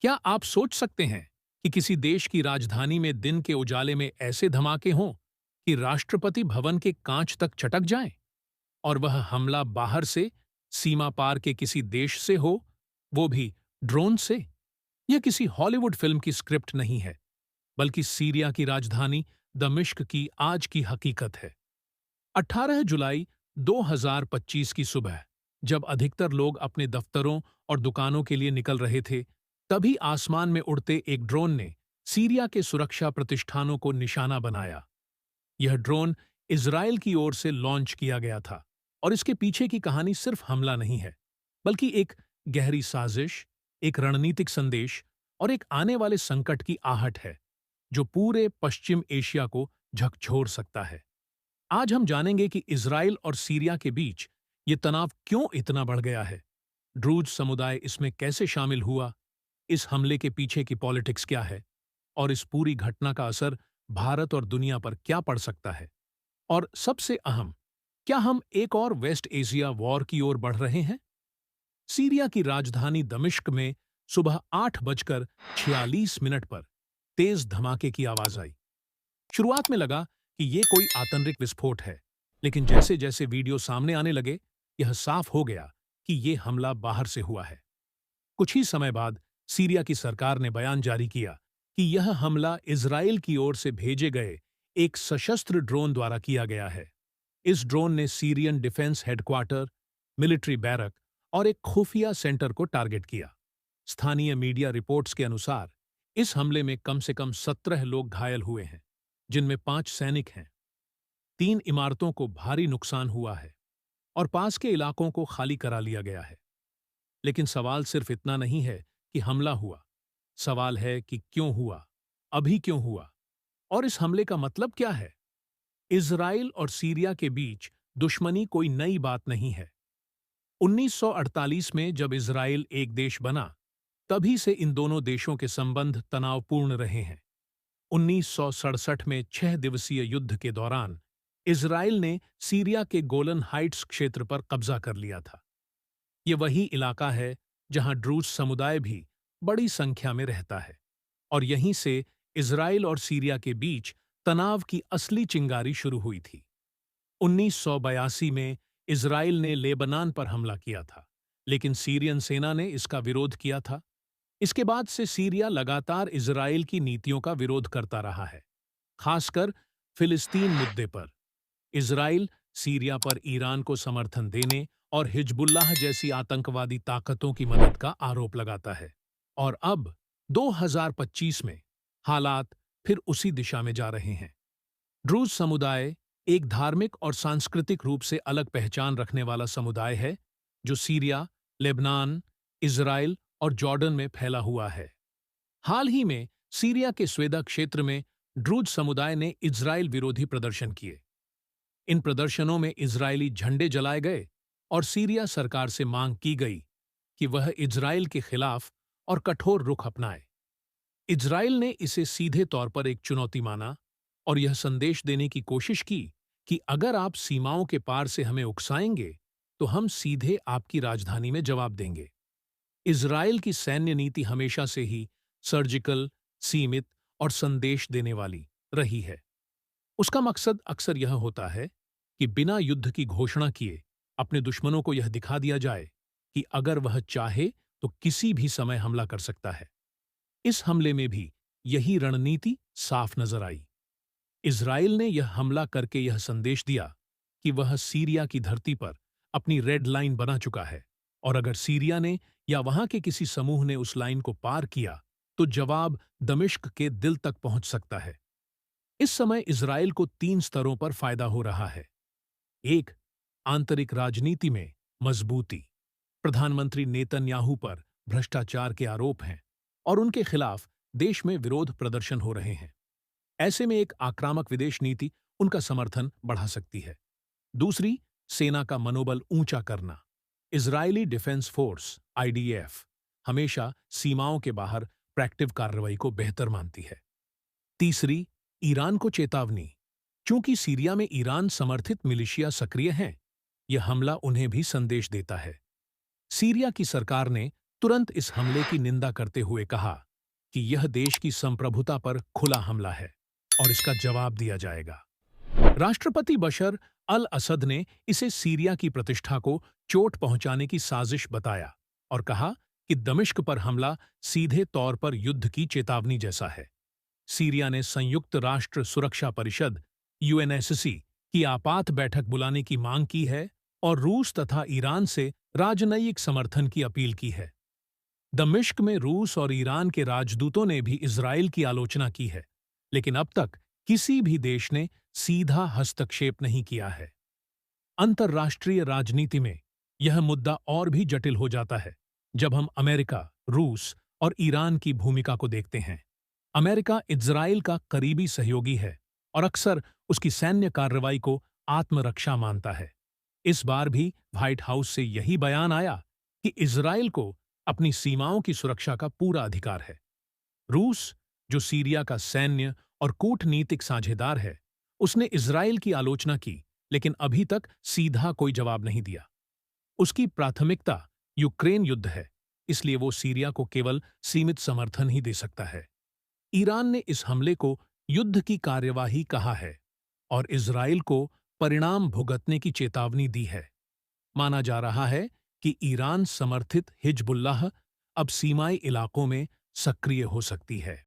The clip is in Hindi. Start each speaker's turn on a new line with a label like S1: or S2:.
S1: क्या आप सोच सकते हैं कि किसी देश की राजधानी में दिन के उजाले में ऐसे धमाके हों कि राष्ट्रपति भवन के कांच तक चटक जाएं? और वह हमला बाहर से, सीमा पार के किसी देश से हो, वो भी ड्रोन से? यह किसी हॉलीवुड फिल्म की स्क्रिप्ट नहीं है, बल्कि सीरिया की राजधानी दमिश्क की आज की हकीकत है। 18 जुलाई 2025 की सुबह, जब अधिकतर लोग अपने दफ्तरों और दुकानों के लिए निकल रहे थे, तभी आसमान में उड़ते एक ड्रोन ने सीरिया के सुरक्षा प्रतिष्ठानों को निशाना बनाया। यह ड्रोन इजराइल की ओर से लॉन्च किया गया था, और इसके पीछे की कहानी सिर्फ हमला नहीं है, बल्कि एक गहरी साजिश, एक रणनीतिक संदेश और एक आने वाले संकट की आहट है, जो पूरे पश्चिम एशिया को झकझोर सकता है। आज हम जानेंगे कि इजराइल और सीरिया के बीच ये तनाव क्यों इतना बढ़ गया है, ड्रूज समुदाय इसमें कैसे शामिल हुआ, इस हमले के पीछे की पॉलिटिक्स क्या है, और इस पूरी घटना का असर भारत और दुनिया पर क्या पड़ सकता है। और सबसे अहम, क्या हम एक और वेस्ट एशिया वॉर की ओर बढ़ रहे हैं? सीरिया की राजधानी दमिश्क में सुबह 8:46 पर तेज धमाके की आवाज आई। शुरुआत में लगा कि ये कोई आतंरिक विस्फोट है, लेकिन जैसे जैसे वीडियो सामने आने लगे, यह साफ हो गया कि ये हमला बाहर से हुआ है। कुछ ही समय बाद सीरिया की सरकार ने बयान जारी किया कि यह हमला इजराइल की ओर से भेजे गए एक सशस्त्र ड्रोन द्वारा किया गया है। इस ड्रोन ने Syrian defence headquarter, military barrack और एक खुफिया सेंटर को टारगेट किया। स्थानीय मीडिया रिपोर्ट्स के अनुसार इस हमले में कम से कम 17 लोग घायल हुए हैं, जिनमें 5 सैनिक हैं। 3 इमारतों को भारी नुकसान हुआ है और पास के इलाकों को खाली करा लिया गया है। लेकिन सवाल सिर्फ इतना नहीं है कि हमला हुआ। सवाल है कि क्यों हुआ, अभी क्यों हुआ, और इस हमले का मतलब क्या है। इजराइल और सीरिया के बीच दुश्मनी कोई नई बात नहीं है। 1948 में जब इजराइल एक देश बना, तभी से इन दोनों देशों के संबंध तनावपूर्ण रहे हैं। 1967 में 6 दिवसीय युद्ध के दौरान इजराइल ने सीरिया के गोलन हाइट्स क्षेत्र पर कब्जा कर लिया था। ये वही इलाका है जहां ड्रूज समुदाय भी बड़ी संख्या में रहता है, और यहीं से इजराइल और सीरिया के बीच तनाव की असली चिंगारी शुरू हुई थी। 1982 में इजराइल ने लेबनान पर हमला किया था, लेकिन सीरियन सेना ने इसका विरोध किया था। इसके बाद से सीरिया लगातार इजराइल की नीतियों का विरोध करता रहा है, खासकर फिलिस्तीन मुद्दे पर। इजराइल सीरिया पर ईरान को समर्थन देने और हिजबुल्लाह जैसी आतंकवादी ताकतों की मदद का आरोप लगाता है। और अब 2025 में हालात फिर उसी दिशा में जा रहे हैं। ड्रूज समुदाय एक धार्मिक और सांस्कृतिक रूप से अलग पहचान रखने वाला समुदाय है, जो सीरिया, लेबनान, इजराइल और जॉर्डन में फैला हुआ है। हाल ही में सीरिया के स्वेदा क्षेत्र में ड्रूज समुदाय ने इजराइल विरोधी प्रदर्शन किए। इन प्रदर्शनों में इजरायली झंडे जलाए गए और सीरिया सरकार से मांग की गई कि वह इजराइल के खिलाफ और कठोर रुख अपनाए। इजराइल ने इसे सीधे तौर पर एक चुनौती माना और यह संदेश देने की कोशिश की कि अगर आप सीमाओं के पार से हमें उकसाएंगे, तो हम सीधे आपकी राजधानी में जवाब देंगे। इजराइल की सैन्य नीति हमेशा से ही सर्जिकल, सीमित और संदेश देने वाली रही है। उसका मकसद अक्सर यह होता है कि बिना युद्ध की घोषणा किए अपने दुश्मनों को यह दिखा दिया जाए कि अगर वह चाहे तो किसी भी समय हमला कर सकता है। इस हमले में भी यही रणनीति साफ नजर आई। इजराइल ने यह हमला करके यह संदेश दिया कि वह सीरिया की धरती पर अपनी रेड लाइन बना चुका है, और अगर सीरिया ने या वहां के किसी समूह ने उस लाइन को पार किया, तो जवाब दमिश्क के दिल तक पहुंच सकता है। इस समय इजराइल को 3 स्तरों पर फायदा हो रहा है। एक, आंतरिक राजनीति में मजबूती। प्रधानमंत्री नेतन्याहू पर भ्रष्टाचार के आरोप हैं और उनके खिलाफ देश में विरोध प्रदर्शन हो रहे हैं। ऐसे में एक आक्रामक विदेश नीति उनका समर्थन बढ़ा सकती है। दूसरी, सेना का मनोबल ऊंचा करना। इजरायली डिफेंस फोर्स (आईडीएफ) हमेशा सीमाओं के बाहर प्रेक्टिव कार्रवाई को बेहतर मानती है। तीसरी, ईरान को चेतावनी। चूंकि सीरिया में ईरान समर्थित मिलिशिया सक्रिय हैं, यह हमला उन्हें भी संदेश देता है। सीरिया की सरकार ने तुरंत इस हमले की निंदा करते हुए कहा कि यह देश की संप्रभुता पर खुला हमला है और इसका जवाब दिया जाएगा। राष्ट्रपति बशर अल असद ने इसे सीरिया की प्रतिष्ठा को चोट पहुंचाने की साजिश बताया और कहा कि दमिश्क पर हमला सीधे तौर पर युद्ध की चेतावनी जैसा है। सीरिया ने संयुक्त राष्ट्र सुरक्षा परिषद यूएनएससी की आपात बैठक बुलाने की मांग की है और रूस तथा ईरान से राजनयिक समर्थन की अपील की है। दमिश्क में रूस और ईरान के राजदूतों ने भी इजरायल की आलोचना की है, लेकिन अब तक किसी भी देश ने सीधा हस्तक्षेप नहीं किया है। अंतर्राष्ट्रीय राजनीति में यह मुद्दा और भी जटिल हो जाता है जब हम अमेरिका, रूस और ईरान की भूमिका को देखते हैं। अमेरिका इजरायल का करीबी सहयोगी है और अक्सर उसकी सैन्य कार्रवाई को आत्मरक्षा मानता है। इस बार भी व्हाइट हाउस से यही बयान आया कि इजरायल को अपनी सीमाओं की सुरक्षा का पूरा अधिकार है। रूस, जो सीरिया का सैन्य और कूटनीतिक साझेदार है, उसने इजरायल की आलोचना की, लेकिन अभी तक सीधा कोई जवाब नहीं दिया। उसकी प्राथमिकता यूक्रेन युद्ध है, इसलिए वो सीरिया को केवल सीमित समर्थन ही दे सकता है। ईरान ने इस हमले को युद्ध की कार्यवाही कहा है और इजरायल को परिणाम भुगतने की चेतावनी दी है। माना जा रहा है कि ईरान समर्थित हिजबुल्लाह अब सीमाई इलाकों में सक्रिय हो सकती है।